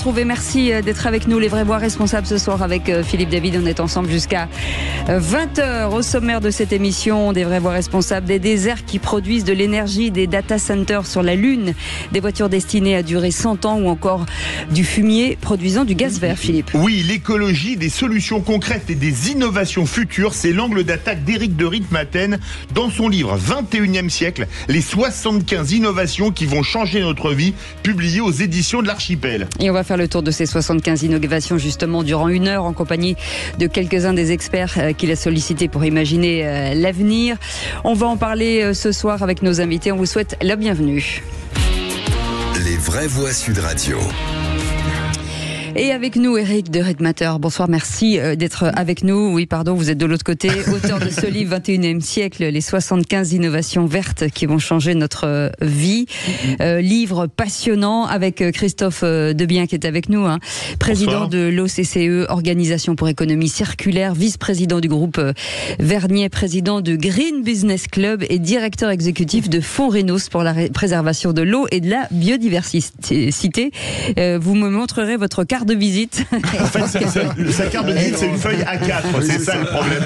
retrouver. Merci d'être avec nous. Les Vrais Voix Responsables ce soir avec Philippe David. On est ensemble jusqu'à 20h. Au sommaire de cette émission, des Vrais Voix Responsables, des déserts qui produisent de l'énergie, des data centers sur la Lune, des voitures destinées à durer 100 ans ou encore du fumier produisant du gaz vert, Philippe. Oui, l'écologie, des solutions concrètes et des innovations futures, c'est l'angle d'attaque d'Éric de Ritmaten dans son livre 21e siècle, les 75 innovations qui vont changer notre vie, publié aux éditions de l'Archipel. Et on va faire le tour de ces 75 innovations justement durant 1 heure en compagnie de quelques-uns des experts qu'il a sollicités pour imaginer l'avenir. On va en parler ce soir avec nos invités. On vous souhaite la bienvenue. Les Vraies Voix Sud Radio. Et avec nous, Éric de Ritmaten. Bonsoir, merci d'être avec nous. Oui, pardon, vous êtes de l'autre côté, auteur de ce livre 21e siècle, les 75 innovations vertes qui vont changer notre vie. Livre passionnant avec Christophe Debien qui est avec nous, président de l'OCCE, Organisation pour économie circulaire, vice-président du groupe Vernier, président de Green Business Club et directeur exécutif de Fonds Rénos pour la préservation de l'eau et de la biodiversité. Vous me montrerez votre carte de visite. En fait, sa carte de visite, c'est une feuille A4, c'est ça le problème.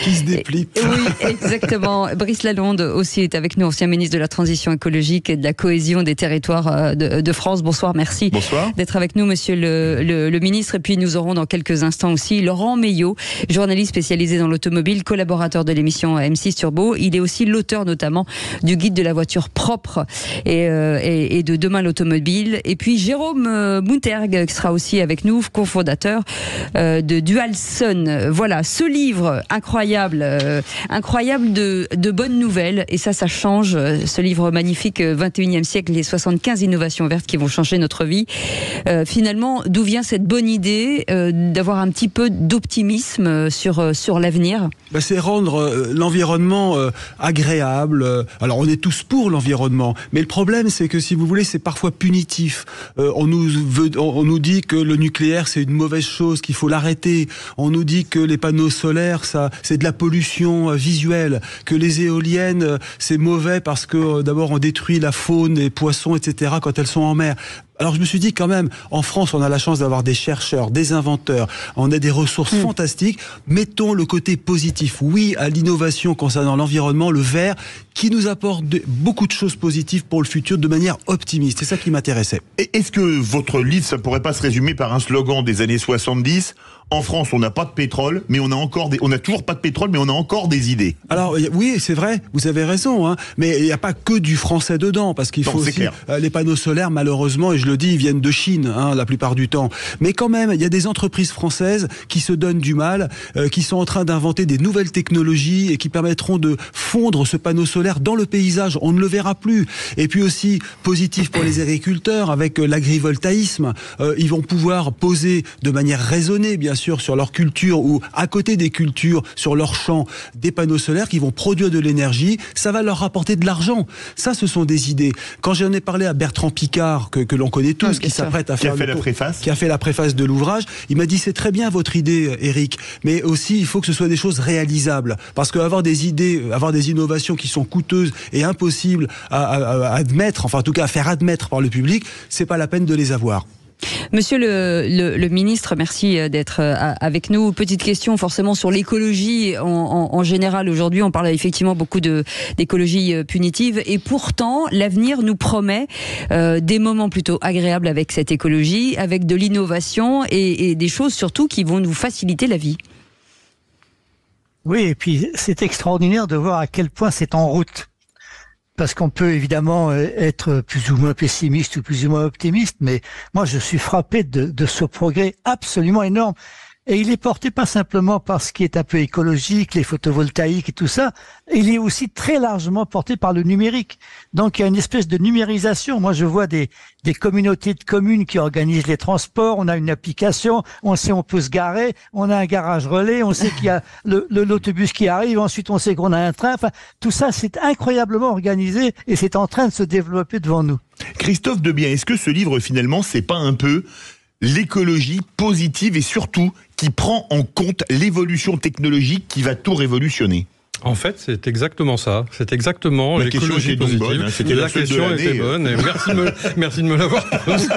Qui se déplie. Oui, exactement. Brice Lalonde aussi est avec nous, ancien ministre de la Transition écologique et de la cohésion des territoires de France. Bonsoir, merci d'être avec nous, monsieur le ministre. Et puis nous aurons dans quelques instants aussi Laurent Meillot, journaliste spécialisé dans l'automobile, collaborateur de l'émission M6 Turbo. Il est aussi l'auteur notamment du guide de la voiture propre et de Demain l'automobile. Et puis Jérôme Mounter, qui sera aussi avec nous, cofondateur de Dualson. Voilà, ce livre incroyable de bonnes nouvelles, et ça change, ce livre magnifique 21e siècle, les 75 innovations vertes qui vont changer notre vie. Finalement, d'où vient cette bonne idée d'avoir un petit peu d'optimisme sur l'avenir? C'est rendre l'environnement agréable. Alors on est tous pour l'environnement, mais le problème c'est que, si vous voulez, c'est parfois punitif. On nous dit que le nucléaire c'est une mauvaise chose, qu'il faut l'arrêter. On nous dit que les panneaux solaires c'est de la pollution visuelle, que les éoliennes c'est mauvais parce que d'abord on détruit la faune, les poissons, etc. quand elles sont en mer. Alors je me suis dit, quand même, en France on a la chance d'avoir des chercheurs, des inventeurs, on a des ressources fantastiques. Mettons le côté positif, oui, à l'innovation concernant l'environnement, le vert, qui nous apporte beaucoup de choses positives pour le futur de manière optimiste. C'est ça qui m'intéressait. Et est-ce que votre livre, ça pourrait pas se résumer par un slogan des années 70 ? En France, on n'a pas de pétrole, mais on a toujours pas de pétrole, mais on a encore des idées. Alors oui, c'est vrai, vous avez raison, mais il n'y a pas que du français dedans, parce qu'il faut aussi les panneaux solaires, malheureusement, et je le dis, ils viennent de Chine, la plupart du temps. Mais quand même, il y a des entreprises françaises qui se donnent du mal, qui sont en train d'inventer des nouvelles technologies et qui permettront de fondre ce panneau solaire dans le paysage. On ne le verra plus. Et puis aussi, positif pour les agriculteurs, avec l'agrivoltaïsme, ils vont pouvoir poser de manière raisonnée, bien sûr, sur leur culture ou à côté des cultures, sur leur champ, des panneaux solaires qui vont produire de l'énergie. Ça va leur rapporter de l'argent. Ça, ce sont des idées. Quand j'en ai parlé à Bertrand Piccard, que l'on connaît tous, qui s'apprête à faire qui a fait la préface de l'ouvrage, il m'a dit: c'est très bien votre idée, Éric, mais aussi il faut que ce soit des choses réalisables, parce qu'avoir des idées, avoir des innovations qui sont coûteuses et impossibles à admettre, enfin en tout cas à faire admettre par le public, c'est pas la peine de les avoir. Monsieur le ministre, merci d'être avec nous. Petite question forcément sur l'écologie en général. Aujourd'hui, on parle effectivement beaucoup d'écologie punitive, et pourtant l'avenir nous promet des moments plutôt agréables avec cette écologie, avec de l'innovation et des choses surtout qui vont nous faciliter la vie. Oui, et puis c'est extraordinaire de voir à quel point c'est en route. Parce qu'on peut évidemment être plus ou moins pessimiste ou plus ou moins optimiste, mais moi je suis frappé de ce progrès absolument énorme. Et il est porté pas simplement par ce qui est un peu écologique, les photovoltaïques et tout ça, il est aussi très largement porté par le numérique. Donc il y a une espèce de numérisation. Moi je vois des communautés de communes qui organisent les transports, on a une application, on sait on peut se garer, on a un garage relais, on sait qu'il y a l'autobus qui arrive, ensuite on sait qu'on a un train. Enfin, tout ça c'est incroyablement organisé et c'est en train de se développer devant nous. Christophe Debien, est-ce que ce livre finalement c'est pas un peu l'écologie positive et surtout qui prend en compte l'évolution technologique qui va tout révolutionner? En fait, c'est exactement ça. C'est exactement l'écologie positive. Bonne, hein. La question était bonne. Et merci de me l'avoir posée.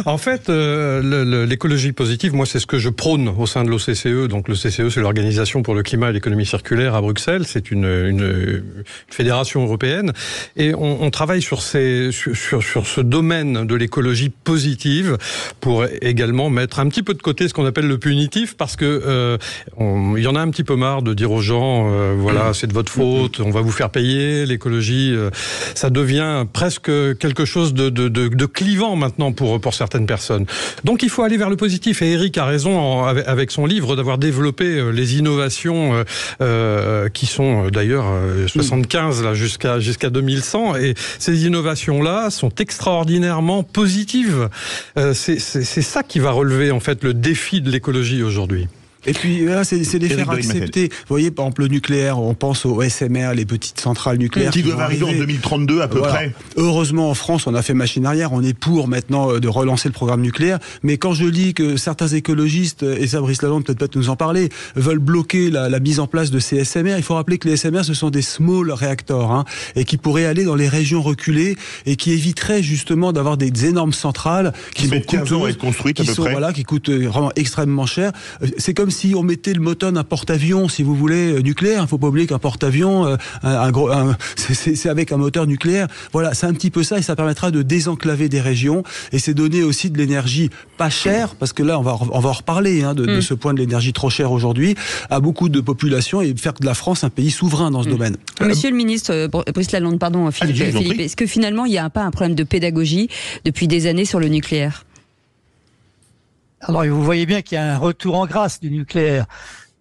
En fait, l'écologie positive, moi, c'est ce que je prône au sein de l'OCCE. Donc, le CCE, c'est l'Organisation pour le climat et l'économie circulaire à Bruxelles. C'est une fédération européenne. Et on travaille sur ce domaine de l'écologie positive pour également mettre un petit peu de côté ce qu'on appelle le punitif, parce que il y en a un petit peu marre de dire aux gens voilà, c'est de votre faute, on va vous faire payer. L'écologie, ça devient presque quelque chose de clivant maintenant pour certaines personnes. Donc il faut aller vers le positif. Et Eric a raison avec son livre d'avoir développé les innovations qui sont d'ailleurs 75 là jusqu'à 2100. Et ces innovations-là sont extraordinairement positives. C'est ça qui va relever en fait le défi de l'écologie aujourd'hui. Et puis là, c'est des faire accepter. Vous voyez, par exemple, le nucléaire, on pense au SMR, les petites centrales nucléaires. Qui doivent arriver en 2032 à peu près. Heureusement, en France, on a fait machine arrière. On est pour maintenant de relancer le programme nucléaire. Mais quand je lis que certains écologistes, et ça, Brice Lalonde peut-être nous en parler, veulent bloquer la mise en place de ces SMR, il faut rappeler que les SMR, ce sont des small reactors, hein, et qui pourraient aller dans les régions reculées et qui éviteraient justement d'avoir des énormes centrales qui mettent 15 ans à être construites à peu près. Voilà, qui coûtent vraiment extrêmement cher. C'est comme si on mettait le moteur d'un porte-avions, si vous voulez, nucléaire. Il faut pas oublier qu'un porte-avions, c'est avec un moteur nucléaire. Voilà, c'est un petit peu ça, et ça permettra de désenclaver des régions, et c'est donner aussi de l'énergie pas chère, parce que là, on va en reparler, hein, de ce point de l'énergie trop chère aujourd'hui, à beaucoup de populations, et faire de la France un pays souverain dans ce domaine. Monsieur le ministre, Brice Lalonde, pardon, Philippe, est-ce que finalement, il n'y a pas un problème de pédagogie depuis des années sur le nucléaire ? Alors, vous voyez bien qu'il y a un retour en grâce du nucléaire.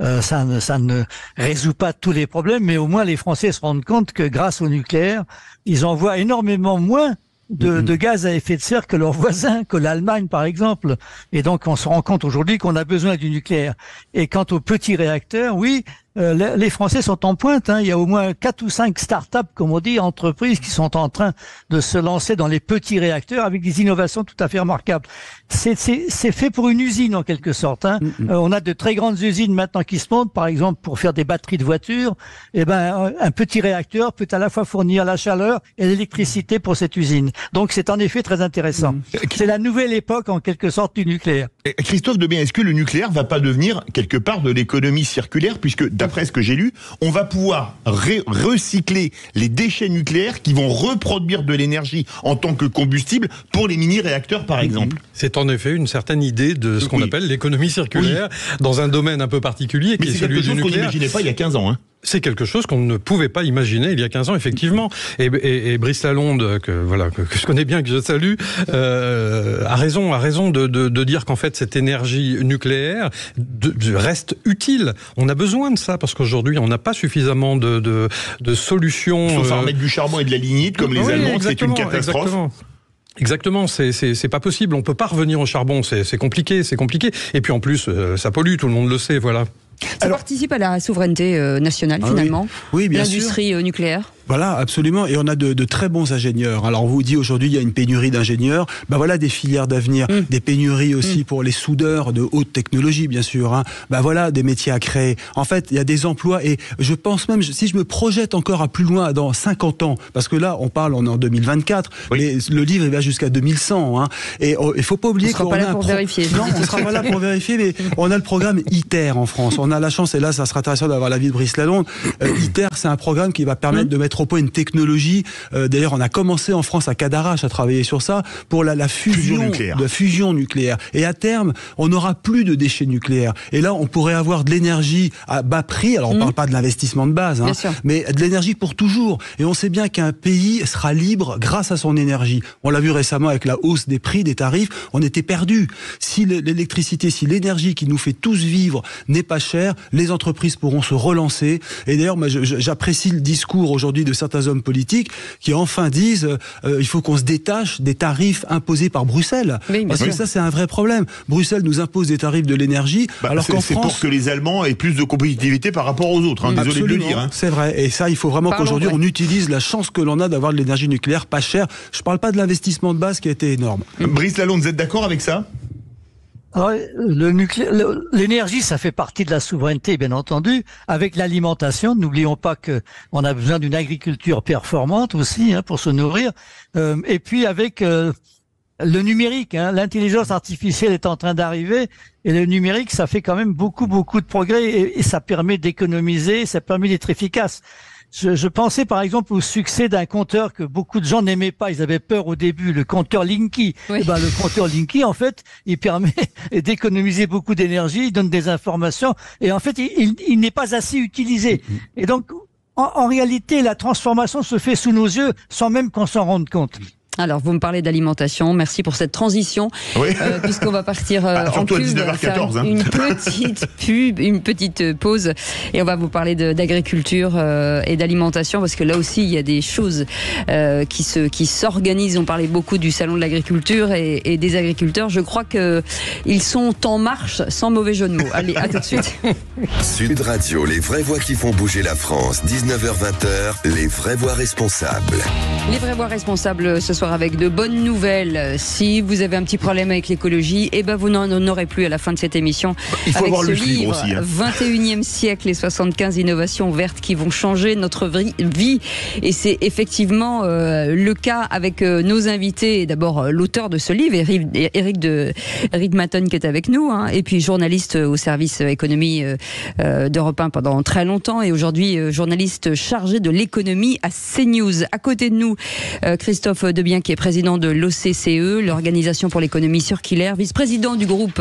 Ça ne résout pas tous les problèmes, mais au moins les Français se rendent compte que grâce au nucléaire, ils envoient énormément moins de gaz à effet de serre que leurs voisins, que l'Allemagne par exemple. Et donc on se rend compte aujourd'hui qu'on a besoin du nucléaire. Et quant aux petits réacteurs, oui, les Français sont en pointe, hein. Il y a au moins 4 ou 5 start-up, comme on dit, entreprises qui sont en train de se lancer dans les petits réacteurs avec des innovations tout à fait remarquables. C'est fait pour une usine en quelque sorte, hein. On a de très grandes usines maintenant qui se montent, par exemple pour faire des batteries de voitures. Eh ben, un petit réacteur peut à la fois fournir la chaleur et l'électricité pour cette usine. Donc c'est en effet très intéressant. C'est la nouvelle époque en quelque sorte du nucléaire. Christophe Debiens, est-ce que le nucléaire va pas devenir quelque part de l'économie circulaire, puisque d'après ce que j'ai lu, on va pouvoir recycler les déchets nucléaires qui vont reproduire de l'énergie en tant que combustible pour les mini-réacteurs, par exemple. C'est en effet une certaine idée de ce qu'on appelle l'économie circulaire, dans un domaine un peu particulier, qui est celui du nucléaire. C'est quelque chose qu'on n'imaginait pas il y a 15 ans, hein. C'est quelque chose qu'on ne pouvait pas imaginer il y a 15 ans, effectivement. Et Brice Lalonde, que je connais bien, que je salue, a raison de dire qu'en fait cette énergie nucléaire reste utile. On a besoin de ça parce qu'aujourd'hui on n'a pas suffisamment de solutions. Sauf à remettre du charbon et de la lignite comme les Allemands, c'est une catastrophe. Exactement, c'est pas possible. On peut pas revenir au charbon, c'est compliqué. Et puis en plus, ça pollue, tout le monde le sait, voilà. Ça participe à la souveraineté nationale, finalement. Oui, bien sûr. L'industrie nucléaire. Voilà, absolument. Et on a de très bons ingénieurs. Alors, on vous dit aujourd'hui, il y a une pénurie d'ingénieurs. Ben voilà, des filières d'avenir, des pénuries aussi pour les soudeurs de haute technologie, bien sûr. Hein. Ben voilà, des métiers à créer. En fait, il y a des emplois. Et je pense même, si je me projette encore à plus loin, dans 50 ans, parce que là, on est en 2024, mais le livre, il va jusqu'à 2100. Hein. Et il faut pas oublier qu'on a là pour vérifier. Non, on sera pas là pour vérifier, mais on a le programme ITER en France. On a la chance, et là, ça sera intéressant d'avoir l'avis de Brice Lalonde. ITER, c'est un programme qui va permettre de mettre au point une technologie. D'ailleurs, on a commencé en France à Cadarache à travailler sur ça pour la fusion nucléaire. Et à terme, on n'aura plus de déchets nucléaires. Et là, on pourrait avoir de l'énergie à bas prix. Alors, on parle pas de l'investissement de base, hein, mais de l'énergie pour toujours. Et on sait bien qu'un pays sera libre grâce à son énergie. On l'a vu récemment avec la hausse des prix, des tarifs. On était perdus. Si l'électricité, si l'énergie qui nous fait tous vivre n'est pas chère, les entreprises pourront se relancer. Et d'ailleurs, moi, j'apprécie le discours aujourd'hui de certains hommes politiques qui enfin disent il faut qu'on se détache des tarifs imposés par Bruxelles. Parce que ça, c'est un vrai problème. Bruxelles nous impose des tarifs de l'énergie, alors qu'en France... C'est pour que les Allemands aient plus de compétitivité par rapport aux autres. Hein, désolé de le dire. Hein. C'est vrai. Et ça, il faut vraiment qu'aujourd'hui, on utilise la chance que l'on a d'avoir de l'énergie nucléaire pas chère. Je ne parle pas de l'investissement de base qui a été énorme. Brice Lalonde, vous êtes d'accord avec ça ? Alors, l'énergie, ça fait partie de la souveraineté, bien entendu. Avec l'alimentation, n'oublions pas que on a besoin d'une agriculture performante aussi, pour se nourrir. Et puis avec le numérique, l'intelligence artificielle est en train d'arriver, et le numérique, ça fait quand même beaucoup de progrès, et ça permet d'économiser, ça permet d'être efficace. Je pensais par exemple au succès d'un compteur que beaucoup de gens n'aimaient pas, ils avaient peur au début, le compteur Linky. Oui. Le compteur Linky, en fait, il permet d'économiser beaucoup d'énergie, il donne des informations, et en fait, il n'est pas assez utilisé. Et donc, en réalité, la transformation se fait sous nos yeux sans même qu'on s'en rende compte. Alors, vous me parlez d'alimentation. Merci pour cette transition. Oui. Puisqu'on va partir en pub, 19h14, une petite pause. Et on va vous parler d'agriculture et d'alimentation. Parce que là aussi, il y a des choses qui s'organisent. On parlait beaucoup du salon de l'agriculture et des agriculteurs. Je crois qu'ils sont en marche, sans mauvais jeu de mots. Allez, à tout de suite. Sud Radio, les vraies voix qui font bouger la France. 19h-20h, les vraies voix responsables. Les vraies voix responsables ce soir avec de bonnes nouvelles. Si vous avez un petit problème avec l'écologie, vous n'en aurez plus à la fin de cette émission. Il faut avec avoir ce lu ce livre aussi. 21e siècle, les 75 innovations vertes qui vont changer notre vie. Et c'est effectivement le cas avec nos invités. D'abord, l'auteur de ce livre, Eric Maton, qui est avec nous, et puis journaliste au service économie d'Europe 1 pendant très longtemps, et aujourd'hui journaliste chargé de l'économie à CNews. À côté de nous, Christophe Debien, qui est président de l'OCCE, l'Organisation pour l'économie circulaire, vice-président du groupe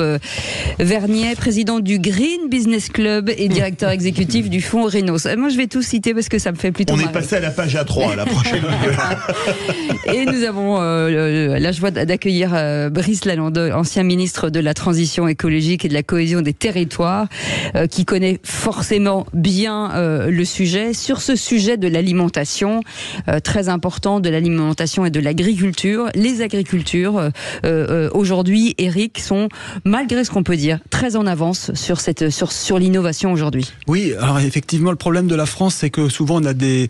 Vernier, président du Green Business Club et directeur exécutif du fonds Rhinos. Moi, je vais tout citer parce que ça me fait plutôt marrer. On est passé à la page A3, la prochaine. Et nous avons la joie d'accueillir Brice Lalonde, ancien ministre de la Transition écologique et de la cohésion des territoires, qui connaît forcément bien le sujet. Sur ce sujet de l'alimentation, très important, de l'alimentation et de l'agriculture, les agricultures aujourd'hui, Eric, sont, malgré ce qu'on peut dire, très en avance sur l'innovation aujourd'hui. Oui, alors effectivement, le problème de la France, c'est que souvent on a des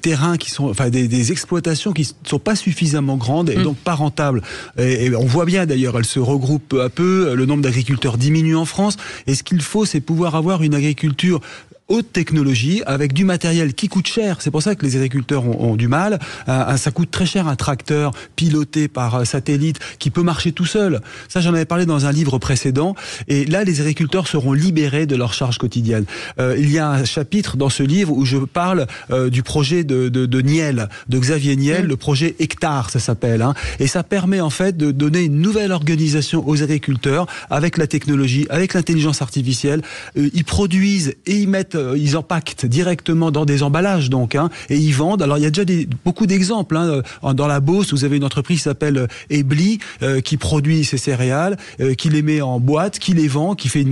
terrains qui sont, des exploitations qui ne sont pas suffisamment grandes et donc pas rentables. Et on voit bien d'ailleurs, elles se regroupent peu à peu, le nombre d'agriculteurs diminue en France, et ce qu'il faut, c'est pouvoir avoir une agriculture haute technologie, avec du matériel qui coûte cher. C'est pour ça que les agriculteurs ont du mal. Ça coûte très cher un tracteur piloté par satellite qui peut marcher tout seul. Ça, j'en avais parlé dans un livre précédent. Et là, les agriculteurs seront libérés de leur charge quotidienne. Il y a un chapitre dans ce livre où je parle du projet de Niel, de Xavier Niel, le projet Hectare, ça s'appelle. Et ça permet en fait de donner une nouvelle organisation aux agriculteurs avec la technologie, avec l'intelligence artificielle. Ils produisent et ils mettent ils empaquetent directement dans des emballages, donc, et ils vendent. Alors, il y a déjà beaucoup d'exemples. Dans la Beauce, vous avez une entreprise qui s'appelle Ebly, qui produit ces céréales, qui les met en boîte, qui les vend, qui fait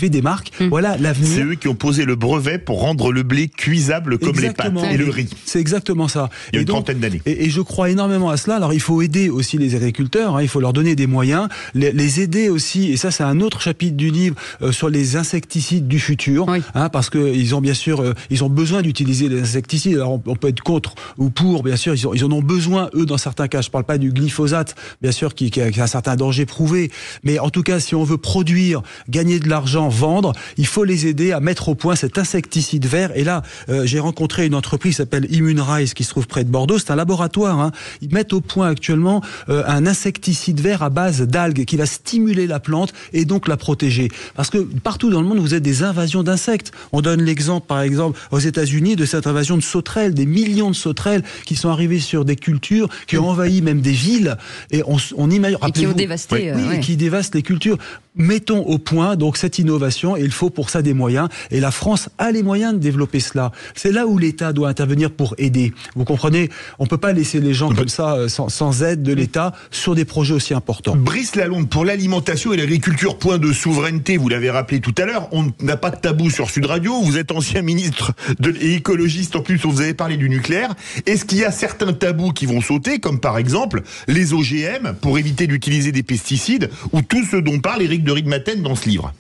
des marques. Voilà l'avenir. C'est eux qui ont posé le brevet pour rendre le blé cuisable comme les pâtes et le riz. C'est exactement ça. Il y a une trentaine d'années. Et je crois énormément à cela. Alors, il faut aider aussi les agriculteurs. Il faut leur donner des moyens, les aider aussi. Et ça, c'est un autre chapitre du livre sur les insecticides du futur, parce que ils ont bien sûr, ils ont besoin d'utiliser les insecticides. Alors on peut être contre ou pour, bien sûr, ils en ont besoin, eux, dans certains cas. Je parle pas du glyphosate, bien sûr, qui a un certain danger prouvé. Mais en tout cas, si on veut produire, gagner de l'argent, vendre, il faut les aider à mettre au point cet insecticide vert. Et là, j'ai rencontré une entreprise qui s'appelle Immunrise, qui se trouve près de Bordeaux. C'est un laboratoire. Ils mettent au point actuellement un insecticide vert à base d'algues qui va stimuler la plante et donc la protéger. Parce que partout dans le monde, vous avez des invasions d'insectes. On donne l'exemple, par exemple, aux États-Unis, de cette invasion de sauterelles, des millions de sauterelles qui sont arrivées sur des cultures, qui ont envahi même des villes, et on imagine... Et qui ont dévasté... et qui dévastent les cultures. Mettons au point donc cette innovation, et il faut pour ça des moyens, et la France a les moyens de développer cela. C'est là où l'État doit intervenir pour aider. Vous comprenez, on peut pas laisser les gens comme ça, sans aide de l'État, sur des projets aussi importants. Brice Lalonde, pour l'alimentation et l'agriculture, point de souveraineté, vous l'avez rappelé tout à l'heure, on n'a pas de tabou sur Sud Radio, vous êtes ancien ministre et écologiste, en plus vous avez parlé du nucléaire. Est-ce qu'il y a certains tabous qui vont sauter, comme par exemple les OGM, pour éviter d'utiliser des pesticides, ou tout ce dont parle Eric de Ritmaten dans ce livre?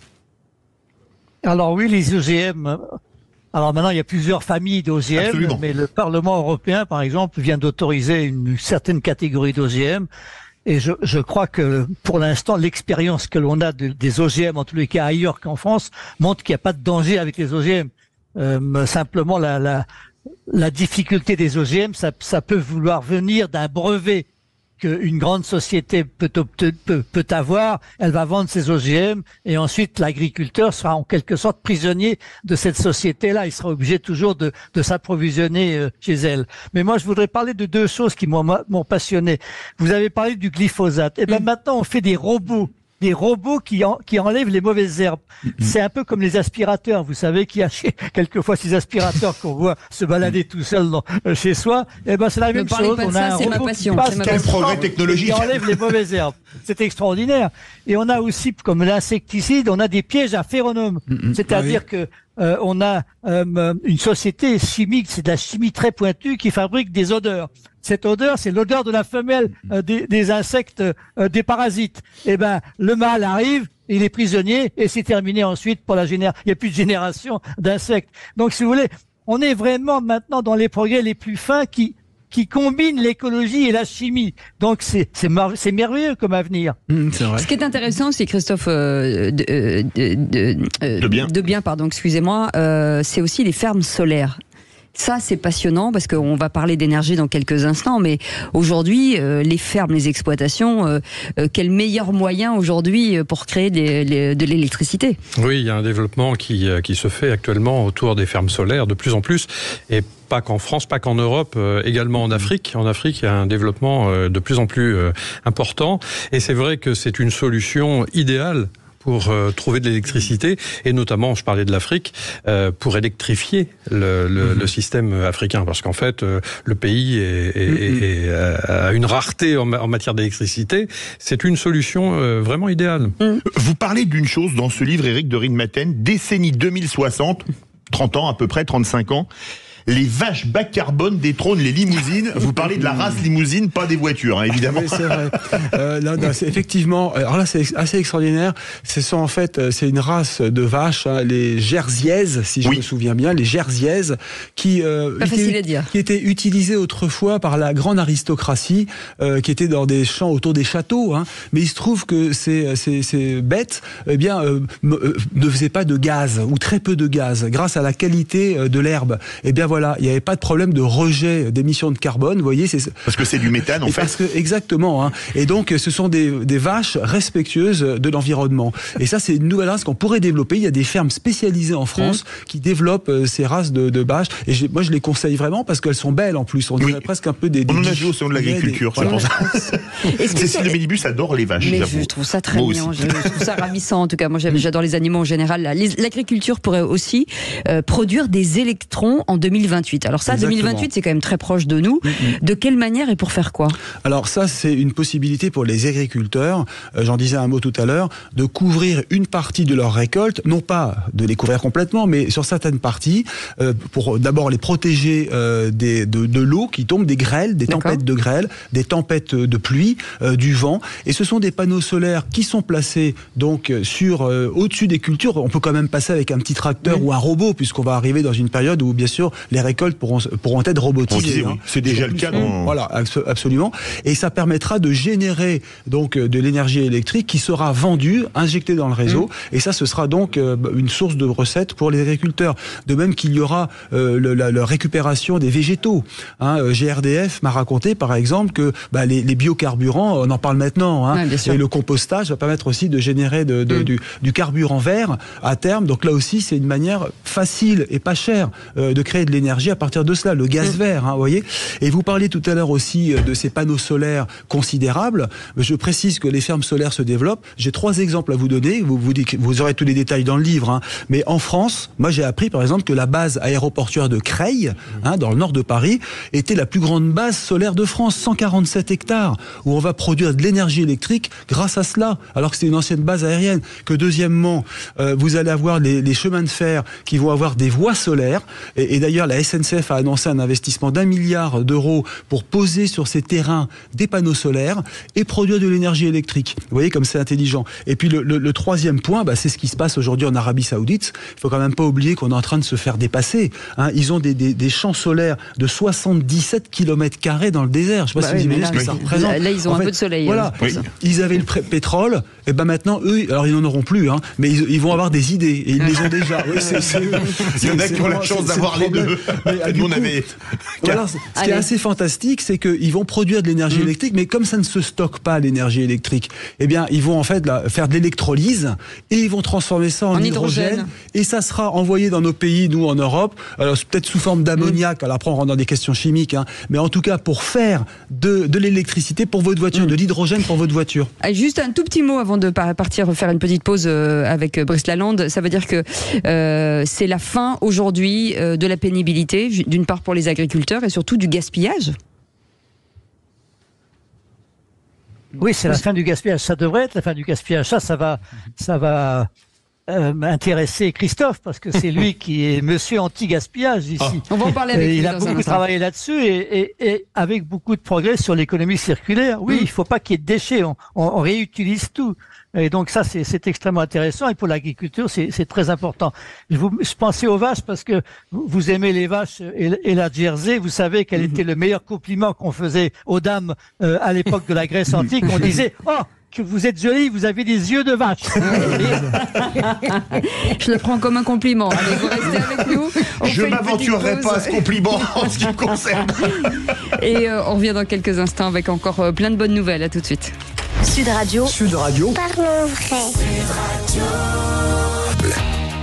Alors oui, les OGM... Alors maintenant, il y a plusieurs familles d'OGM, mais le Parlement européen, par exemple, vient d'autoriser une certaine catégorie d'OGM Et je crois que pour l'instant, l'expérience que l'on a des OGM, en tous les cas ailleurs qu'en France, montre qu'il n'y a pas de danger avec les OGM. Simplement, la difficulté des OGM, ça peut vouloir venir d'un brevet qu'une grande société peut avoir. Elle va vendre ses OGM et ensuite l'agriculteur sera en quelque sorte prisonnier de cette société-là. Il sera obligé toujours de s'approvisionner chez elle. Mais moi, je voudrais parler de deux choses qui m'ont passionné. Vous avez parlé du glyphosate. Et ben maintenant, on fait des robots qui enlèvent les mauvaises herbes. C'est un peu comme les aspirateurs. Vous savez qu'il y a quelquefois ces aspirateurs qu'on voit se balader tout seul chez soi. Et ben c'est la même chose. On a un robot qui passe quel progrès technologique, qui enlève les mauvaises herbes. C'est extraordinaire. Et on a aussi, comme l'insecticide, on a des pièges à phéromones. C'est-à-dire que on a une société chimique, c'est de la chimie très pointue qui fabrique des odeurs. Cette odeur, c'est l'odeur de la femelle des insectes, des parasites. Et ben, le mâle arrive, il est prisonnier et c'est terminé ensuite pour la génération. Il n'y a plus de génération d'insectes. Donc, si vous voulez, on est vraiment maintenant dans les progrès les plus fins qui combinent l'écologie et la chimie. Donc c'est merveilleux comme avenir. C'est vrai. Ce qui est intéressant, c'est Christophe Debien, pardon, excusez-moi, c'est aussi les fermes solaires. Ça, c'est passionnant parce qu'on va parler d'énergie dans quelques instants, mais aujourd'hui, les fermes, les exploitations, quel meilleur moyen aujourd'hui pour créer de l'électricité? Oui, il y a un développement qui se fait actuellement autour des fermes solaires de plus en plus, et pas qu'en France, pas qu'en Europe, également en Afrique. En Afrique, il y a un développement de plus en plus important, et c'est vrai que c'est une solution idéale pour trouver de l'électricité, et notamment, je parlais de l'Afrique, pour électrifier le système africain, parce qu'en fait, le pays a une rareté en matière d'électricité. C'est une solution vraiment idéale. Vous parlez d'une chose dans ce livre, Éric de Rijnmaten, décennie 2060, 30 ans à peu près, 35 ans, les vaches bas carbone détrônent les limousines. Vous parlez de la race limousine, pas des voitures, hein, évidemment. Oui, c'est vrai. Effectivement, alors là, c'est assez extraordinaire. C'est une race de vaches, hein, les jersiaises, si je me souviens bien, les jersiaises, qui étaient utilisées autrefois par la grande aristocratie, qui étaient dans des champs autour des châteaux, hein. Mais il se trouve que ces bêtes, ne faisaient pas de gaz, ou très peu de gaz, grâce à la qualité de l'herbe. Eh bien, voilà, il n'y avait pas de problème de rejet d'émissions de carbone, vous voyez. Parce que c'est du méthane, en fait. Exactement, hein. Et donc, ce sont des vaches respectueuses de l'environnement. Et ça, c'est une nouvelle race qu'on pourrait développer. Il y a des fermes spécialisées en France qui développent ces races de vaches. Et moi, je les conseille vraiment parce qu'elles sont belles en plus. On dirait presque un peu des on en a vu au salon de l'agriculture, c'est pour ça. Cécile de Ménibus adore les vaches. Mais je trouve ça très mignon. Je trouve ça ravissant, en tout cas. Moi, j'adore les animaux en général. L'agriculture pourrait aussi produire des électrons en 2028. Alors ça, exactement. 2028, c'est quand même très proche de nous. De quelle manière et pour faire quoi? Alors ça, c'est une possibilité pour les agriculteurs, j'en disais un mot tout à l'heure, de couvrir une partie de leur récolte, non pas de les couvrir complètement, mais sur certaines parties, pour d'abord les protéger de l'eau qui tombe, des grêles, des tempêtes de grêle, des tempêtes de pluie, du vent. Et ce sont des panneaux solaires qui sont placés donc au-dessus des cultures. On peut quand même passer avec un petit tracteur ou un robot, puisqu'on va arriver dans une période où, bien sûr, les récoltes pourront être robotisées. Hein. C'est déjà le cas. Voilà, absolument. Et ça permettra de générer donc de l'énergie électrique qui sera vendue, injectée dans le réseau. Et ça, ce sera donc une source de recettes pour les agriculteurs. De même qu'il y aura la récupération des végétaux. Hein, GRDF m'a raconté, par exemple, que les biocarburants, on en parle maintenant, hein, et le compostage va permettre aussi de générer du carburant vert à terme. Donc là aussi, c'est une manière facile et pas chère de créer de l'énergie à partir de cela, le gaz vert, hein, vous voyez. Et vous parliez tout à l'heure aussi de ces panneaux solaires considérables. Je précise que les fermes solaires se développent. J'ai 3 exemples à vous donner. Vous aurez tous les détails dans le livre, hein. Mais en France, moi j'ai appris par exemple que la base aéroportuaire de Creil, hein, dans le nord de Paris, était la plus grande base solaire de France, 147 hectares, où on va produire de l'énergie électrique grâce à cela, alors que c'est une ancienne base aérienne. Que deuxièmement, vous allez avoir les chemins de fer qui vont avoir des voies solaires. Et d'ailleurs, la SNCF a annoncé un investissement d'1 milliard d'euros pour poser sur ces terrains des panneaux solaires et produire de l'énergie électrique. Vous voyez comme c'est intelligent. Et puis le troisième point, c'est ce qui se passe aujourd'hui en Arabie Saoudite. Il faut quand même pas oublier qu'on est en train de se faire dépasser. Ils ont des champs solaires de 77 km² dans le désert. Je ne sais pas si vous imaginez ce que ça représente. Là, ils ont un peu de soleil. Voilà. Ils avaient le pétrole, et maintenant, eux, alors ils n'en auront plus, mais ils vont avoir des idées, et ils les ont déjà. Oui, il y en a qui ont la chance d'avoir les deux. Nous, on avait... Voilà, ce qui est assez fantastique, c'est qu'ils vont produire de l'énergie électrique, mais comme ça ne se stocke pas, l'énergie électrique, eh bien, ils vont en fait faire de l'électrolyse, et ils vont transformer ça en hydrogène, et ça sera envoyé dans nos pays, nous, en Europe, alors peut-être sous forme d'ammoniac, alors après on rentre dans des questions chimiques, mais en tout cas pour faire de l'électricité pour votre voiture, de l'hydrogène pour votre voiture. Juste un tout petit mot avant de partir faire une petite pause avec Brice Lalonde. Ça veut dire que c'est la fin aujourd'hui de la pénibilité, d'une part pour les agriculteurs et surtout du gaspillage. Oui, c'est la fin du gaspillage. Ça devrait être la fin du gaspillage. Ça va intéresser Christophe, parce que c'est lui qui est monsieur anti-gaspillage ici. On va en parler avec lui. Il a beaucoup travaillé là-dessus et avec beaucoup de progrès sur l'économie circulaire. Oui, il ne faut pas qu'il y ait de déchets, on réutilise tout. Et donc ça, c'est extrêmement intéressant, et pour l'agriculture, c'est très important. Je pensais aux vaches parce que vous aimez les vaches et la Jersey. Vous savez quel était le meilleur compliment qu'on faisait aux dames à l'époque de la Grèce antique. On disait « Oh, que vous êtes jolie, vous avez des yeux de vache. » Je le prends comme un compliment. Allez, vous restez avec nous. Je ne m'aventurerai pas à ce compliment en ce qui me concerne. Et on revient dans quelques instants avec encore plein de bonnes nouvelles. À tout de suite. Sud Radio. Parlons vrai.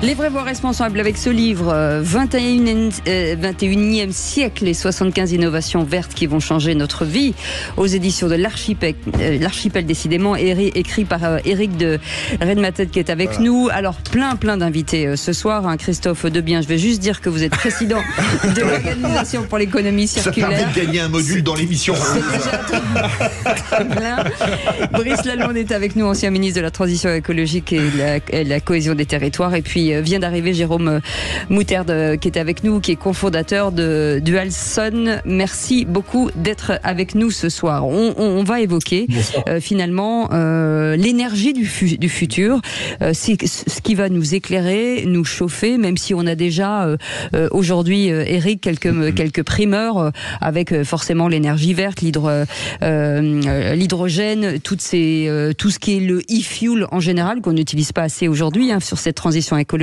Les vraies voix responsables avec ce livre 21e siècle, les 75 innovations vertes qui vont changer notre vie, aux éditions de l'Archipel décidément, écrit par Éric de Rennes-Matet qui est avec nous. Alors plein d'invités ce soir, Christophe Debien, je vais juste dire que vous êtes président de l'Organisation pour l'économie circulaire. Ça permet de gagner un module dans l'émission. Brice Lalonde est avec nous, ancien ministre de la Transition écologique et de la cohésion des territoires, et puis vient d'arriver Jérôme Moutarde qui est avec nous, qui est cofondateur de Dualson. Merci beaucoup d'être avec nous ce soir. On va évoquer finalement l'énergie du futur, c'est ce qui va nous éclairer, nous chauffer, même si on a déjà aujourd'hui, Éric, quelques primeurs avec forcément l'énergie verte, l'hydrogène, tout ce qui est le e-fuel en général, qu'on n'utilise pas assez aujourd'hui sur cette transition écologique.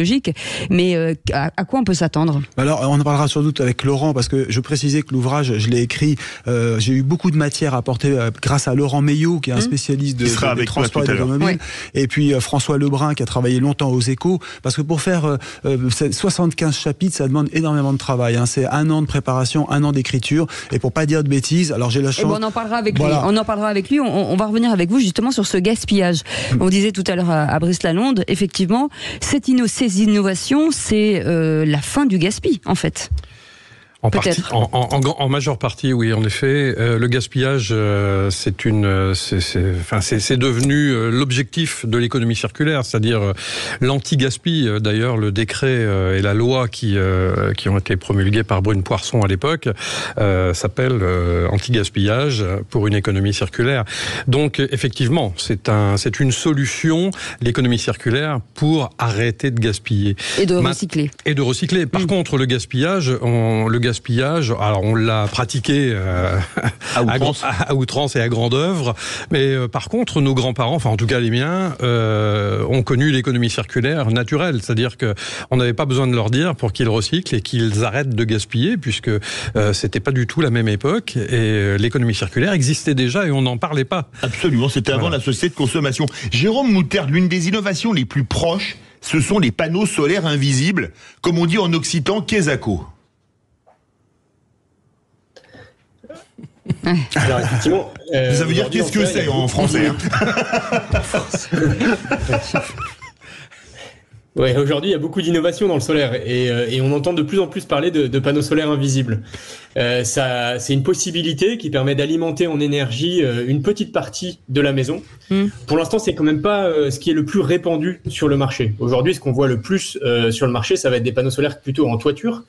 Mais à quoi on peut s'attendre ? Alors, on en parlera sans doute avec Laurent, parce que je précisais que l'ouvrage, je l'ai écrit, j'ai eu beaucoup de matière à apporter grâce à Laurent Meillot, qui est un spécialiste des transports et de l'automobile, ouais. Et puis François Lebrun, qui a travaillé longtemps aux Échos, parce que pour faire 75 chapitres, ça demande énormément de travail. C'est 1 an de préparation, 1 an d'écriture, et pour pas dire de bêtises, alors j'ai la chance... on en parlera avec lui. On en parlera avec lui. On va revenir avec vous justement sur ce gaspillage. On disait tout à l'heure à Brice Lalonde, effectivement, ces innovations, c'est la fin du gaspillage, en fait. En majeure partie, oui, en effet. Le gaspillage, c'est devenu l'objectif de l'économie circulaire, c'est-à-dire l'anti-gaspi. D'ailleurs, le décret et la loi qui ont été promulgués par Brune Poirson à l'époque s'appelle anti-gaspillage pour une économie circulaire. Donc, effectivement, c'est une solution, l'économie circulaire, pour arrêter de gaspiller. Et de recycler. Par contre, le gaspillage, alors on l'a pratiqué à outrance et à grande œuvre, mais par contre nos grands-parents, enfin en tout cas les miens, ont connu l'économie circulaire naturelle, c'est-à-dire que on n'avait pas besoin de leur dire pour qu'ils recyclent et qu'ils arrêtent de gaspiller, puisque c'était pas du tout la même époque et l'économie circulaire existait déjà et on n'en parlait pas. Absolument, c'était avant la société de consommation. Jérôme Moutarde, l'une des innovations les plus proches, ce sont les panneaux solaires invisibles, comme on dit en occitan, Kesako. Alors effectivement, ça veut dire qu'est-ce que c'est en français Ouais, aujourd'hui il y a beaucoup d'innovations dans le solaire et on entend de plus en plus parler de panneaux solaires invisibles. C'est une possibilité qui permet d'alimenter en énergie une petite partie de la maison. Pour l'instant, c'est quand même pas ce qui est le plus répandu sur le marché. Aujourd'hui, ce qu'on voit le plus sur le marché, ça va être des panneaux solaires plutôt en toiture,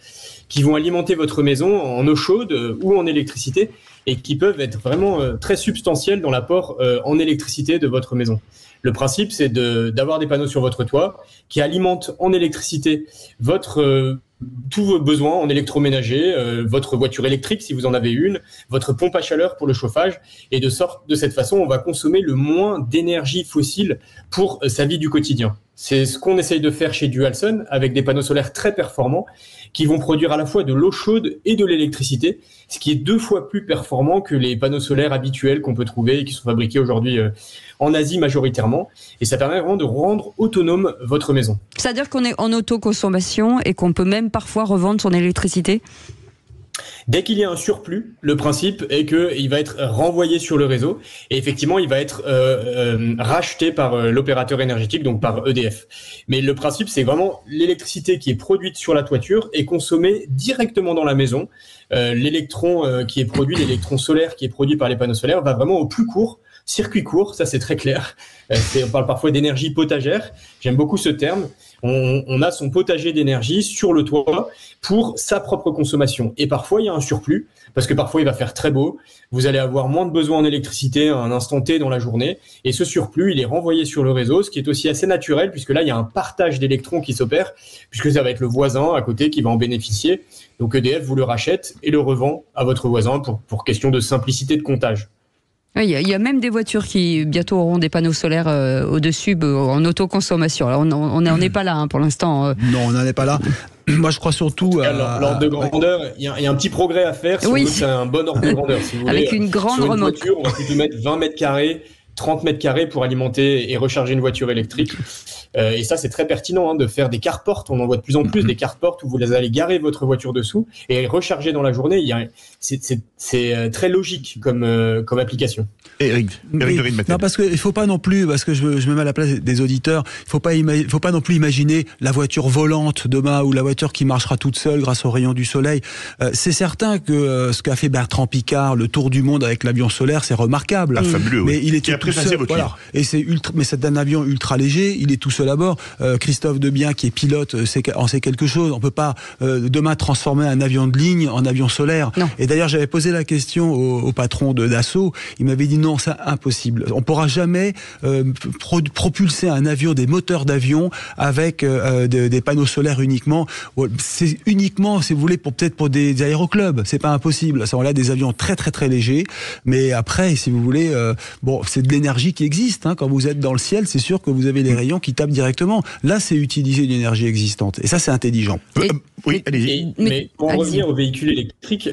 qui vont alimenter votre maison en eau chaude ou en électricité et qui peuvent être vraiment très substantiels dans l'apport en électricité de votre maison. Le principe, c'est d'avoir des panneaux sur votre toit qui alimentent en électricité tous vos besoins en électroménager, votre voiture électrique si vous en avez une, votre pompe à chaleur pour le chauffage, et de cette façon, on va consommer le moins d'énergie fossile pour sa vie du quotidien. C'est ce qu'on essaye de faire chez Dualsun avec des panneaux solaires très performants qui vont produire à la fois de l'eau chaude et de l'électricité, ce qui est 2 fois plus performant que les panneaux solaires habituels qu'on peut trouver et qui sont fabriqués aujourd'hui en Asie majoritairement. Et ça permet vraiment de rendre autonome votre maison. C'est-à-dire qu'on est en autoconsommation et qu'on peut même parfois revendre son électricité ? Dès qu'il y a un surplus, le principe est qu'il va être renvoyé sur le réseau et effectivement, il va être racheté par l'opérateur énergétique, donc par EDF. Mais le principe, c'est vraiment l'électricité qui est produite sur la toiture est consommée directement dans la maison. L'électron solaire qui est produit par les panneaux solaires va vraiment au plus court, circuit court, ça c'est très clair. On parle parfois d'énergie potagère, j'aime beaucoup ce terme. On a son potager d'énergie sur le toit pour sa propre consommation. Et parfois, il y a un surplus, parce que parfois, il va faire très beau. Vous allez avoir moins de besoin en électricité à un instant T dans la journée. Et ce surplus, il est renvoyé sur le réseau, ce qui est aussi assez naturel, puisque là, il y a un partage d'électrons qui s'opère, puisque ça va être le voisin à côté qui va en bénéficier. Donc EDF vous le rachète et le revend à votre voisin pour question de simplicité de comptage. Il y a même des voitures qui bientôt auront des panneaux solaires au-dessus en autoconsommation. Alors on n'en est pas là pour l'instant. Non, on n'en est pas là. Moi, je crois surtout à l'ordre de grandeur. Il y a un petit progrès à faire. Si vous voulez, c'est un bon ordre de grandeur. Si vous voulez, avec une grande sur une remorque. Voiture, on va plutôt mettre 20 mètres carrés, 30 mètres carrés pour alimenter et recharger une voiture électrique. Et ça, c'est très pertinent de faire des carports. On en voit de plus en plus des carports où vous allez garer votre voiture dessous et recharger dans la journée. C'est très logique comme application. Eric non, parce qu'il faut pas non plus, parce que je me mets à la place des auditeurs, il faut pas non plus imaginer la voiture volante demain ou la voiture qui marchera toute seule grâce aux rayons du soleil. C'est certain que ce qu'a fait Bertrand Piccard, le tour du monde avec l'avion solaire, c'est remarquable. Fabuleux, mais il est qui a préfacé votre livre. Et mais c'est un avion ultra léger, il est tout seul à bord. Christophe Debien, qui est pilote, en sait quelque chose. On peut pas demain transformer un avion de ligne en avion solaire. Non. Et d'ailleurs, j'avais posé la question au patron de Dassault. Il m'avait dit non, c'est impossible. On pourra jamais propulser un avion, des moteurs d'avion avec des panneaux solaires uniquement. C'est uniquement, si vous voulez, peut-être pour des aéroclubs. C'est pas impossible. Ça, on a des avions très très très légers. Mais après, si vous voulez, c'est de l'énergie qui existe. Quand vous êtes dans le ciel, c'est sûr que vous avez les rayons qui tapent directement. Là, c'est utiliser une énergie existante. Et ça, c'est intelligent. Oui, allez-y. Mais pour en revenir au véhicule électrique,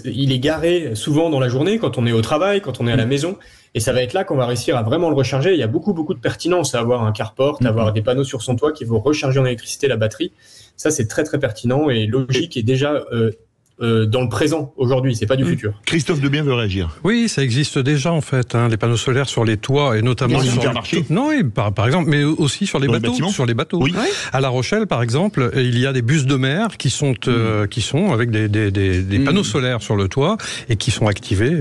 il est garé souvent dans la journée, quand on est au travail, quand on est à la maison. Et ça va être là qu'on va réussir à vraiment le recharger. Il y a beaucoup de pertinence à avoir un carport, à avoir des panneaux sur son toit qui vont recharger en électricité la batterie. Ça, c'est très, très pertinent et logique et déjà dans le présent aujourd'hui, c'est pas du futur. Christophe Debien veut réagir. Oui, ça existe déjà en fait, les panneaux solaires sur les toits et notamment dans les sur supermarchés. Non, oui, par exemple, mais aussi sur les bateaux. Oui. À La Rochelle, par exemple, il y a des bus de mer qui sont avec des panneaux solaires sur le toit et qui sont activés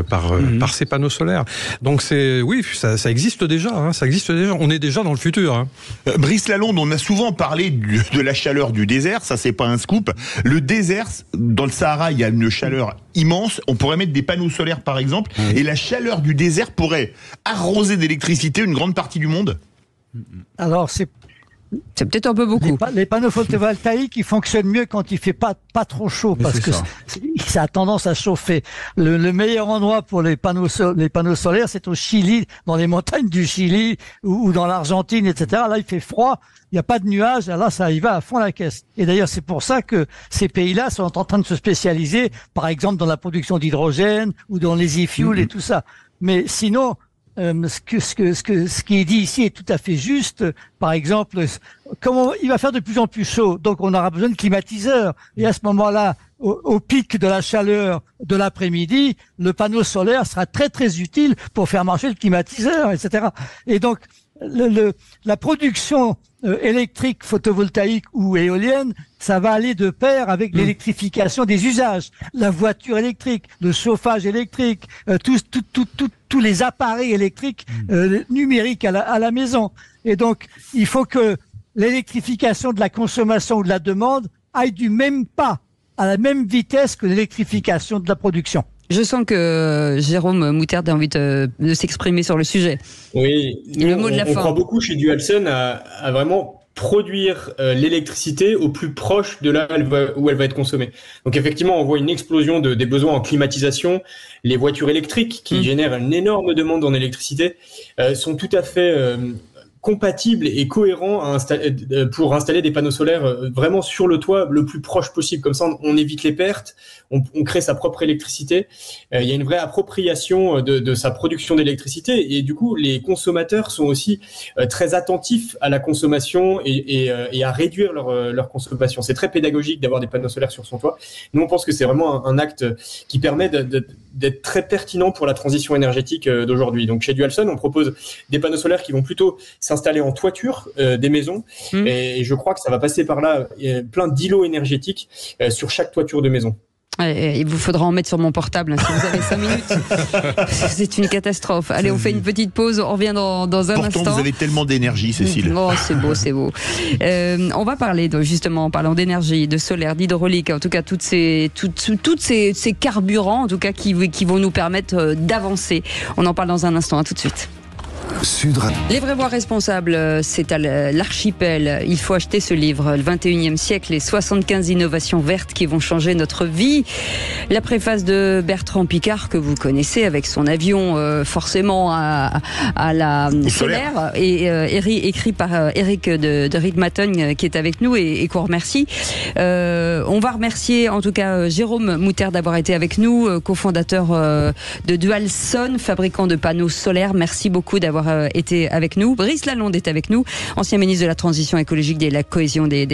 par ces panneaux solaires. Donc ça existe déjà. Ça existe déjà. On est déjà dans le futur. Brice Lalonde, on a souvent parlé de la chaleur du désert. Ça, c'est pas un scoop. Le désert, dans le Sahara, il y a une chaleur immense. On pourrait mettre des panneaux solaires, par exemple, et la chaleur du désert pourrait arroser d'électricité une grande partie du monde. Alors, c'est peut-être un peu beaucoup. Les panneaux photovoltaïques, ils fonctionnent mieux quand il fait pas trop chaud, parce que ça a tendance à chauffer. Le meilleur endroit pour les panneaux solaires, c'est au Chili, dans les montagnes du Chili ou dans l'Argentine, etc. Là, il fait froid, il n'y a pas de nuages, là, ça y va à fond la caisse. Et d'ailleurs, c'est pour ça que ces pays-là sont en train de se spécialiser, par exemple, dans la production d'hydrogène ou dans les e-fuels et tout ça. Mais sinon, ce qui est dit ici est tout à fait juste. Par exemple, il va faire de plus en plus chaud, donc on aura besoin de climatiseurs. Et à ce moment-là, au pic de la chaleur de l'après-midi, le panneau solaire sera très très utile pour faire marcher le climatiseur, etc. Et donc, la production électrique, photovoltaïque ou éolienne, ça va aller de pair avec l'électrification des usages, la voiture électrique, le chauffage électrique, tous les appareils électriques numériques à la maison. Et donc, il faut que l'électrification de la consommation ou de la demande aille du même pas. à la même vitesse que l'électrification de la production. Je sens que Jérôme Moutarde a envie de s'exprimer sur le sujet. Oui, le mot de la fin. On croit beaucoup chez Dualsun à vraiment produire l'électricité au plus proche de là où elle va être consommée. Donc effectivement, on voit une explosion des besoins en climatisation. Les voitures électriques, qui génèrent une énorme demande en électricité, sont tout à fait compatibles et cohérents pour installer des panneaux solaires vraiment sur le toit le plus proche possible. Comme ça, on évite les pertes, on crée sa propre électricité. Il y a une vraie appropriation de sa production d'électricité et du coup, les consommateurs sont aussi très attentifs à la consommation et à réduire leur consommation. C'est très pédagogique d'avoir des panneaux solaires sur son toit. Nous, on pense que c'est vraiment un acte qui permet d'être très pertinent pour la transition énergétique d'aujourd'hui. Donc, chez Dualsun, on propose des panneaux solaires qui vont plutôt s'installer en toiture des maisons et je crois que ça va passer par là plein d'îlots énergétiques sur chaque toiture de maison. Il vous faudra en mettre sur mon portable si vous avez 5 minutes. C'est une catastrophe. Allez, on fait une petite pause, on revient dans un instant. Pourtant, vous avez tellement d'énergie, Cécile. Oh, c'est beau, c'est beau. On va parler justement, en parlant d'énergie, de solaire, d'hydraulique, en tout cas toutes ces carburants, en tout cas qui vont nous permettre d'avancer. On en parle dans un instant. À tout de suite. Les vraies voies responsables, c'est à l'archipel. Il faut acheter ce livre, le 21e siècle, les 75 innovations vertes qui vont changer notre vie. La préface de Bertrand Piccard, que vous connaissez, avec son avion forcément à la solaire, et écrit par Eric de Ritmaton, qui est avec nous et qu'on remercie. On va remercier en tout cas Jérôme Moutarde d'avoir été avec nous, cofondateur de Dualsun, fabricant de panneaux solaires. Merci beaucoup d'avoir été avec nous. Brice Lalonde est avec nous, ancien ministre de la Transition écologique et de la cohésion des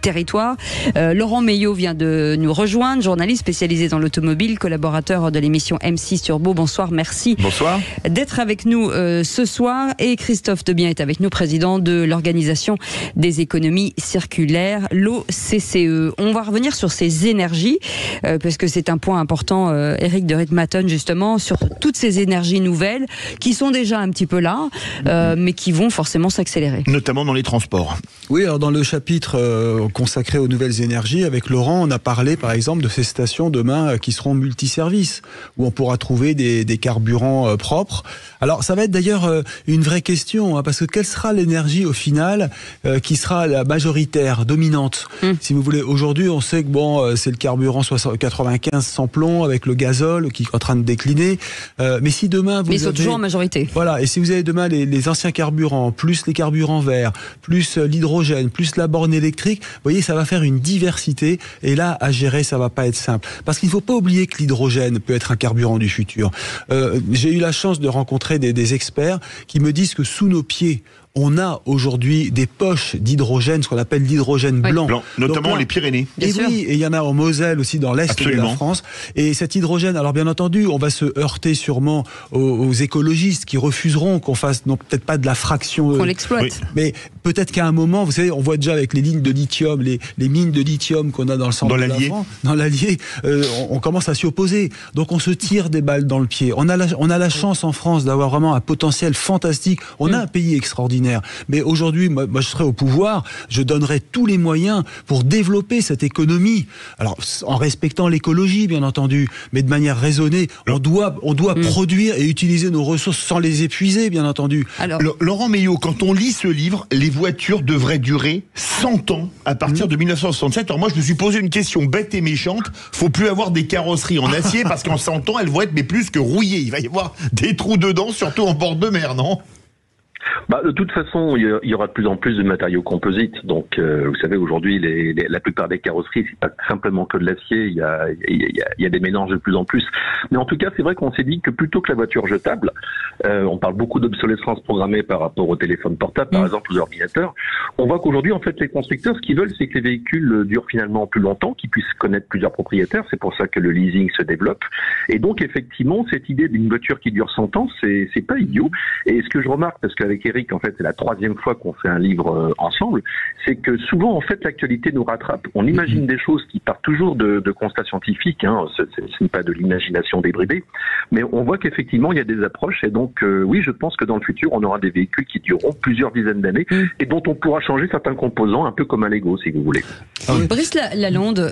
territoires. Laurent Meillot vient de nous rejoindre, journaliste spécialisé dans l'automobile, collaborateur de l'émission M6 Turbo. Bonsoir, merci d'être avec nous ce soir. Et Christophe Debien est avec nous, président de l'Organisation des économies circulaires, l'OCCE. On va revenir sur ces énergies, parce que c'est un point important, Eric de Ritmaton, justement, sur toutes ces énergies nouvelles qui sont déjà un petit peu là, mais qui vont forcément s'accélérer. Notamment dans les transports. Oui, alors dans le chapitre consacré aux nouvelles énergies, avec Laurent, on a parlé par exemple de ces stations demain qui seront multiservices, où on pourra trouver des carburants propres. Alors ça va être d'ailleurs une vraie question, parce que quelle sera l'énergie au final qui sera la majoritaire, dominante? Si vous voulez, aujourd'hui on sait que c'est le carburant 95 sans plomb avec le gazole qui est en train de décliner, mais si demain mais ils sont toujours en majorité. Voilà, et si vous avez demain les anciens carburants, plus les carburants verts, plus l'hydrogène, plus la borne électrique, vous voyez, ça va faire une diversité, et là, à gérer, ça va pas être simple. Parce qu'il faut pas oublier que l'hydrogène peut être un carburant du futur. J'ai eu la chance de rencontrer des experts qui me disent que sous nos pieds, on a aujourd'hui des poches d'hydrogène, ce qu'on appelle l'hydrogène blanc. Notamment les Pyrénées. Et oui, et il y en a en Moselle aussi, dans l'Est de la France. Et cet hydrogène, alors bien entendu, on va se heurter sûrement aux écologistes qui refuseront qu'on fasse, non peut-être pas de la fraction... qu'on l'exploite. Mais peut-être qu'à un moment, vous savez, on voit déjà avec les lignes de lithium, les mines de lithium qu'on a dans le centre de la France, dans l'Allier, on commence à s'y opposer. Donc on se tire des balles dans le pied. On a la chance en France d'avoir vraiment un potentiel fantastique. On a un pays extraordinaire. Mais aujourd'hui, moi je serais au pouvoir, je donnerais tous les moyens pour développer cette économie. Alors, en respectant l'écologie, bien entendu, mais de manière raisonnée. On doit produire et utiliser nos ressources sans les épuiser, bien entendu. Alors, Laurent Meillot, quand on lit ce livre, les voitures devraient durer 100 ans à partir de 1967. Alors moi, je me suis posé une question bête et méchante. Faut plus avoir des carrosseries en acier parce qu'en 100 ans, elles vont être plus que rouillées. Il va y avoir des trous dedans, surtout en bord de mer, non ? De toute façon, il y aura de plus en plus de matériaux composites. Donc, vous savez, aujourd'hui, la plupart des carrosseries, c'est pas simplement que de l'acier. Il y a des mélanges de plus en plus. Mais en tout cas, c'est vrai qu'on s'est dit que plutôt que la voiture jetable, on parle beaucoup d'obsolescence programmée par rapport aux téléphones portables, par exemple, aux ordinateurs. On voit qu'aujourd'hui, en fait, les constructeurs, ce qu'ils veulent, c'est que les véhicules durent finalement plus longtemps, qu'ils puissent connaître plusieurs propriétaires. C'est pour ça que le leasing se développe. Et donc, effectivement, cette idée d'une voiture qui dure 100 ans, c'est pas idiot. Et ce que je remarque, parce qu'avec Eric, Eric, en fait, c'est la 3e fois qu'on fait un livre ensemble, c'est que souvent, en fait, l'actualité nous rattrape. On imagine des choses qui partent toujours de constats scientifiques, hein, ce n'est pas de l'imagination débridée, mais on voit qu'effectivement, il y a des approches, et donc, oui, je pense que dans le futur, on aura des véhicules qui dureront plusieurs dizaines d'années, et dont on pourra changer certains composants, un peu comme un Lego, si vous voulez. Brice Lalonde,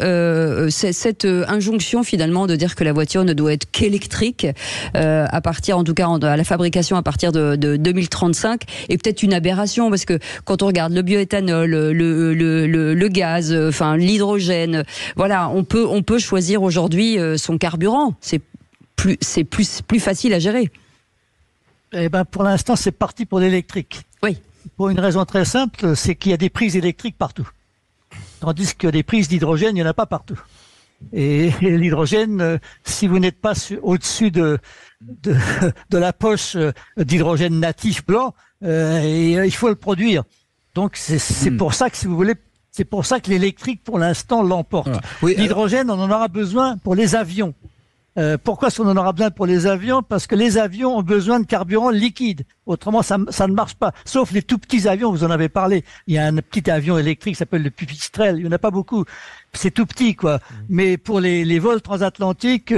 cette injonction, finalement, de dire que la voiture ne doit être qu'électrique, à partir, en tout cas, à la fabrication à partir de 2035, est peut-être une aberration, parce que quand on regarde le bioéthanol, le gaz, enfin l'hydrogène, voilà, on peut choisir aujourd'hui son carburant. C'est plus facile à gérer. Eh ben, pour l'instant, c'est parti pour l'électrique. Oui. Pour une raison très simple, c'est qu'il y a des prises électriques partout. Tandis que des prises d'hydrogène, il n'y en a pas partout. Et l'hydrogène, si vous n'êtes pas au-dessus de la poche d'hydrogène natif blanc, il faut le produire. Donc c'est pour ça que, si vous voulez, c'est pour ça que l'électrique pour l'instant l'emporte. Voilà. Oui, l'hydrogène, on en aura besoin pour les avions. Pourquoi est-ce qu'on en aura besoin pour les avions? Parce que les avions ont besoin de carburant liquide. Autrement, ça ne marche pas. Sauf les tout petits avions, vous en avez parlé. Il y a un petit avion électrique qui s'appelle le Pipistrel. Il n'y en a pas beaucoup. C'est tout petit, quoi. Mais pour les vols transatlantiques,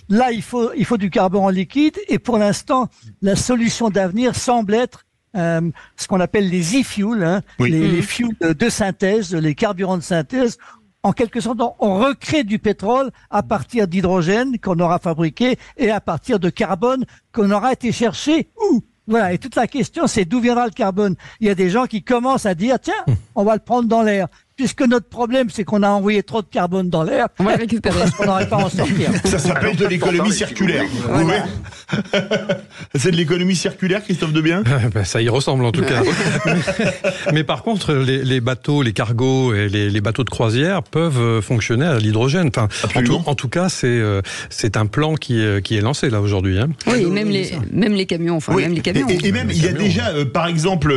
là, il faut du carburant liquide. Et pour l'instant, la solution d'avenir semble être ce qu'on appelle les e-fuels, hein, les fuels de synthèse, les carburants de synthèse. En quelque sorte, on recrée du pétrole à partir d'hydrogène qu'on aura fabriqué et à partir de carbone qu'on aura été chercher où? Voilà. Et toute la question, c'est d'où viendra le carbone? Il y a des gens qui commencent à dire, tiens, on va le prendre dans l'air. Puisque notre problème, c'est qu'on a envoyé trop de carbone dans l'air. On va le récupérer. Parce qu'on n'aurait pas à en sortir. Ça s'appelle de l'économie circulaire. Voilà. C'est de l'économie circulaire, Christophe Debiens? Ben, ça y ressemble en tout cas. mais par contre, les bateaux, les cargos et les bateaux de croisière peuvent fonctionner à l'hydrogène. Enfin, en tout cas, c'est un plan qui est lancé là aujourd'hui. Hein. Oui, même les camions. Enfin, oui. Même les camions. Et même, il y a déjà, par exemple,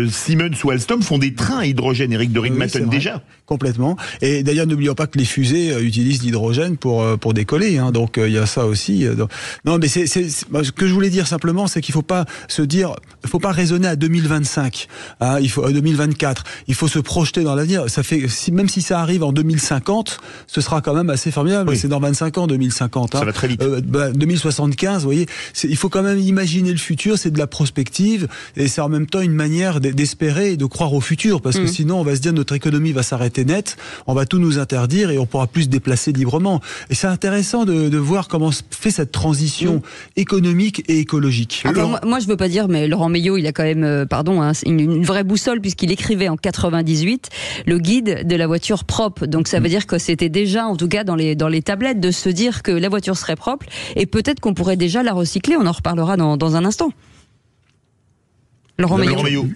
Siemens ou Alstom font des trains à hydrogène, Eric de Ritmaten, déjà. Complètement. Et d'ailleurs, n'oublions pas que les fusées utilisent l'hydrogène pour décoller. Hein. Donc, il y a ça aussi. Non, mais ce que je voulais dire simplement, c'est qu'il faut pas raisonner à 2025. Hein, il faut à 2024. Il faut se projeter dans l'avenir. Ça fait, même si ça arrive en 2050, ce sera quand même assez formidable. Oui. C'est dans 25 ans, 2050. Hein. Ça va très vite. 2075, vous voyez. Il faut quand même imaginer le futur. C'est de la prospective et c'est en même temps une manière d'espérer et de croire au futur, parce que sinon, on va se dire notre économie va s'arrêter net, on va tout nous interdire et on pourra plus se déplacer librement. Et c'est intéressant de voir comment se fait cette transition économique et écologique. Enfin, moi, je veux pas dire, mais Laurent Meillot, il a quand même, une vraie boussole, puisqu'il écrivait en 98 le guide de la voiture propre. Donc ça veut dire que c'était déjà, en tout cas, dans les tablettes, de se dire que la voiture serait propre et peut-être qu'on pourrait déjà la recycler. On en reparlera dans un instant. Laurent Meillot.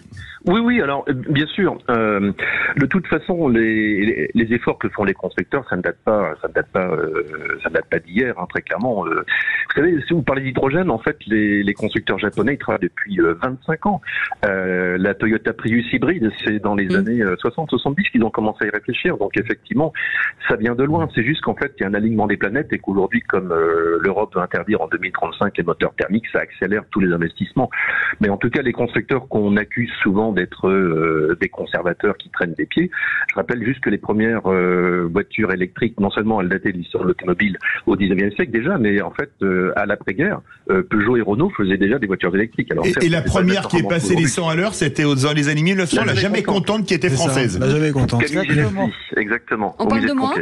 Oui, alors bien sûr. De toute façon, les efforts que font les constructeurs, ça ne date pas d'hier, hein, très clairement. Vous savez, si vous parlez d'hydrogène, en fait, les constructeurs japonais, ils travaillent depuis 25 ans. La Toyota Prius hybride, c'est dans les années 60-70 qu'ils ont commencé à y réfléchir. Donc effectivement, ça vient de loin. C'est juste qu'en fait, il y a un alignement des planètes et qu'aujourd'hui, comme l'Europe veut interdire en 2035 les moteurs thermiques, ça accélère tous les investissements. Mais en tout cas, les constructeurs qu'on accuse souvent d'être des conservateurs qui traînent des pieds. Je rappelle juste que les premières voitures électriques, non seulement elles dataient de l'histoire de l'automobile au 19e siècle déjà, mais en fait, à l'après-guerre, Peugeot et Renault faisaient déjà des voitures électriques. Alors, et la première qui est passée les 100 à l'heure, c'était dans les années 1900, la jamais contente qui était française. La jamais contente. Exactement. On parle de moi.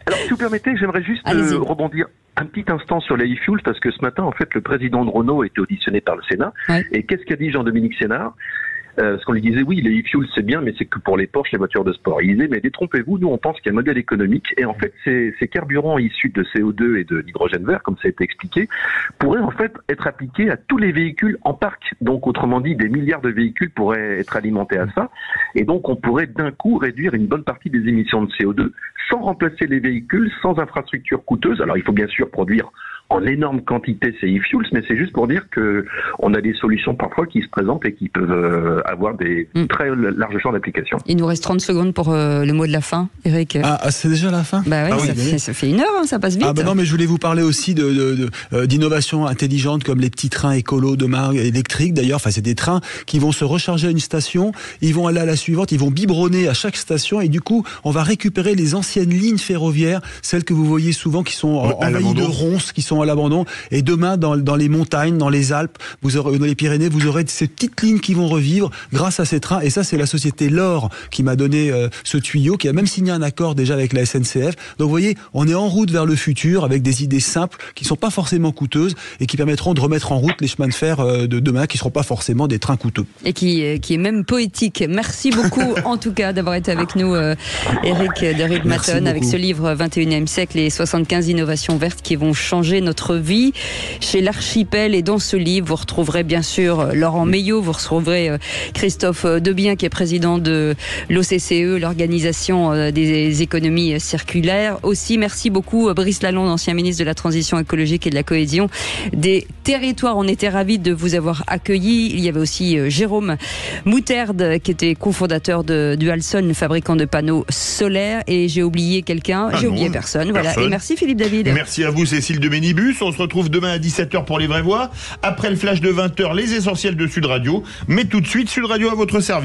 Alors, si vous permettez, j'aimerais juste rebondir un petit instant sur les e-fuels, parce que ce matin, en fait, le président de Renault a été auditionné par le Sénat. Ouais. Et qu'est-ce qu'a dit Jean-Dominique Sénard? Parce qu'on lui disait, oui, les e-fuels, c'est bien, mais c'est que pour les Porsche, les voitures de sport. Il disait, mais détrompez-vous, nous, on pense qu'il y a un modèle économique. Et en fait, ces carburants issus de CO2 et de l'hydrogène vert, comme ça a été expliqué, pourraient en fait être appliqués à tous les véhicules en parc. Donc, autrement dit, des milliards de véhicules pourraient être alimentés à ça. Et donc, on pourrait d'un coup réduire une bonne partie des émissions de CO2 sans remplacer les véhicules, sans infrastructures coûteuses. Alors, il faut bien sûr produire en énorme quantité ces e-fuels, mais c'est juste pour dire que on a des solutions parfois qui se présentent et qui peuvent avoir des très larges champs d'application. Il nous reste 30 secondes pour le mot de la fin, Eric. Ah, c'est déjà la fin? Bah oui, ça fait 1 heure, hein, ça passe vite. Ah bah non, mais je voulais vous parler aussi d'innovations intelligentes comme les petits trains écolos demain, électriques d'ailleurs. Enfin, c'est des trains qui vont se recharger à une station, ils vont aller à la suivante, ils vont biberonner à chaque station et du coup, on va récupérer les anciennes lignes ferroviaires, celles que vous voyez souvent qui sont envahies de ronces, qui sont à l'abandon. Et demain, dans les montagnes, dans les Alpes, dans les Pyrénées, vous aurez ces petites lignes qui vont revivre grâce à ces trains. Et ça, c'est la société LOR qui m'a donné ce tuyau, qui a même signé un accord déjà avec la SNCF. Donc vous voyez, on est en route vers le futur avec des idées simples qui sont pas forcément coûteuses et qui permettront de remettre en route les chemins de fer de demain qui seront pas forcément des trains coûteux. Et qui est même poétique. Merci beaucoup en tout cas d'avoir été avec nous, Eric de Riedmatten, avec ce livre 21e siècle, les 75 innovations vertes qui vont changer notre vie chez l'Archipel. Et dans ce livre, vous retrouverez bien sûr Laurent Meillot, vous retrouverez Christophe Debien qui est président de l'OCCE, l'Organisation des économies circulaires. Aussi, merci beaucoup Brice Lalonde, ancien ministre de la Transition écologique et de la cohésion des territoires. On était ravis de vous avoir accueillis. Il y avait aussi Jérôme Moutarde qui était cofondateur du Alson, fabricant de panneaux solaires. Et j'ai oublié quelqu'un, j'ai oublié personne. Voilà. Et merci Philippe David. Merci à vous Cécile de Ménibus. On se retrouve demain à 17h pour les vraies voix. Après le flash de 20h, les essentiels de Sud Radio. Mais tout de suite, Sud Radio à votre service.